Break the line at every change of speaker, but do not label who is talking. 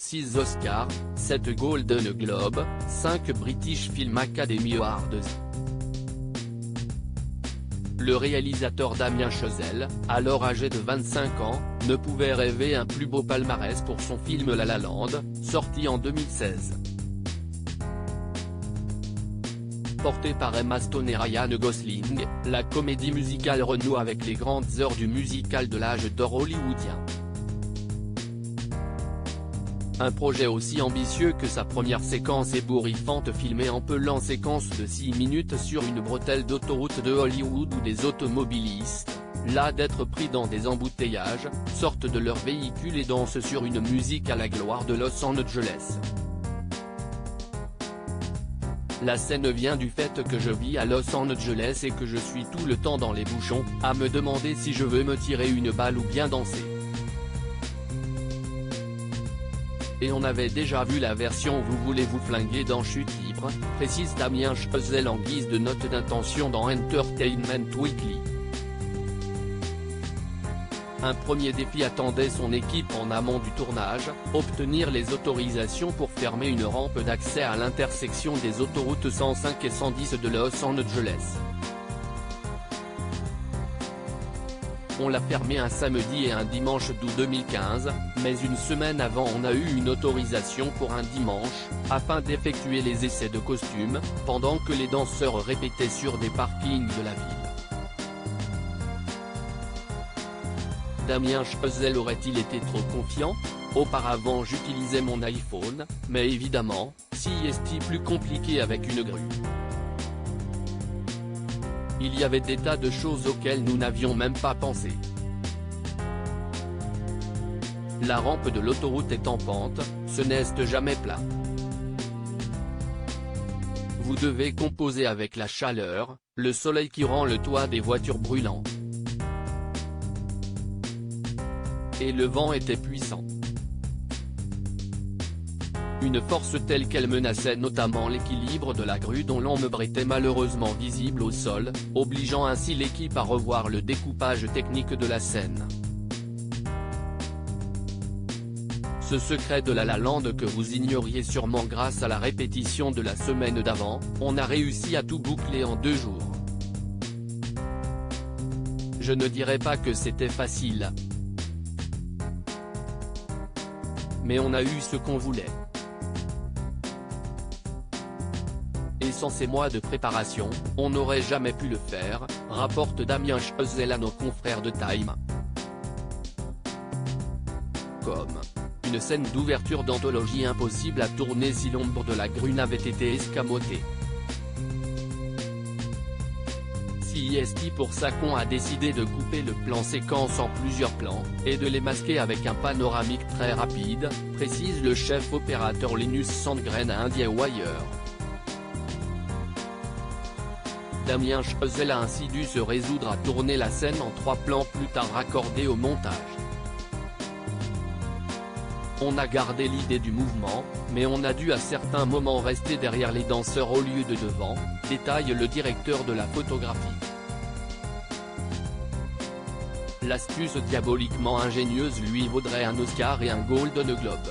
6 Oscars, 7 Golden Globes, 5 British Film Academy Awards. Le réalisateur Damien Chazelle, alors âgé de 25 ans, ne pouvait rêver un plus beau palmarès pour son film La La Land, sorti en 2016. Portée par Emma Stone et Ryan Gosling, la comédie musicale renoue avec les grandes heures du musical de l'âge d'or hollywoodien. Un projet aussi ambitieux que sa première séquence ébouriffante filmée en pelant séquence de 6 minutes sur une bretelle d'autoroute de Hollywood où des automobilistes, las d'être pris dans des embouteillages, sortent de leur véhicule et dansent sur une musique à la gloire de Los Angeles. La scène vient du fait que je vis à Los Angeles et que je suis tout le temps dans les bouchons, à me demander si je veux me tirer une balle ou bien danser. Et on avait déjà vu la version Vous voulez vous flinguer dans Chute libre, précise Damien Chazelle en guise de note d'intention dans Entertainment Weekly. Un premier défi attendait son équipe en amont du tournage, obtenir les autorisations pour fermer une rampe d'accès à l'intersection des autoroutes 105 et 110 de Los Angeles. On l'a fermé un samedi et un dimanche d'août 2015, mais une semaine avant on a eu une autorisation pour un dimanche, afin d'effectuer les essais de costumes, pendant que les danseurs répétaient sur des parkings de la ville. Damien Chazelle aurait-il été trop confiant? Auparavant j'utilisais mon iPhone, mais évidemment, si est plus compliqué avec une grue. Il y avait des tas de choses auxquelles nous n'avions même pas pensé. La rampe de l'autoroute est en pente, ce n'est jamais plat. Vous devez composer avec la chaleur, le soleil qui rend le toit des voitures brûlant. Et le vent était puissant. Une force telle qu'elle menaçait notamment l'équilibre de la grue dont l'ombre était malheureusement visible au sol, obligeant ainsi l'équipe à revoir le découpage technique de la scène. Ce secret de La La Land que vous ignoriez sûrement grâce à la répétition de la semaine d'avant, on a réussi à tout boucler en 2 jours. Je ne dirais pas que c'était facile. Mais on a eu ce qu'on voulait. Et sans ces mois de préparation, on n'aurait jamais pu le faire, rapporte Damien Chazelle à nos confrères de Time. Comme une scène d'ouverture d'anthologie impossible à tourner si l'ombre de la grue n'avait été escamotée. CST pour sa con a décidé de couper le plan séquence en plusieurs plans, et de les masquer avec un panoramique très rapide, précise le chef opérateur Linus Sandgren à IndieWire. Damien Chazelle a ainsi dû se résoudre à tourner la scène en 3 plans plus tard raccordés au montage. On a gardé l'idée du mouvement, mais on a dû à certains moments rester derrière les danseurs au lieu de devant, détaille le directeur de la photographie. L'astuce diaboliquement ingénieuse lui vaudrait un Oscar et un Golden Globe.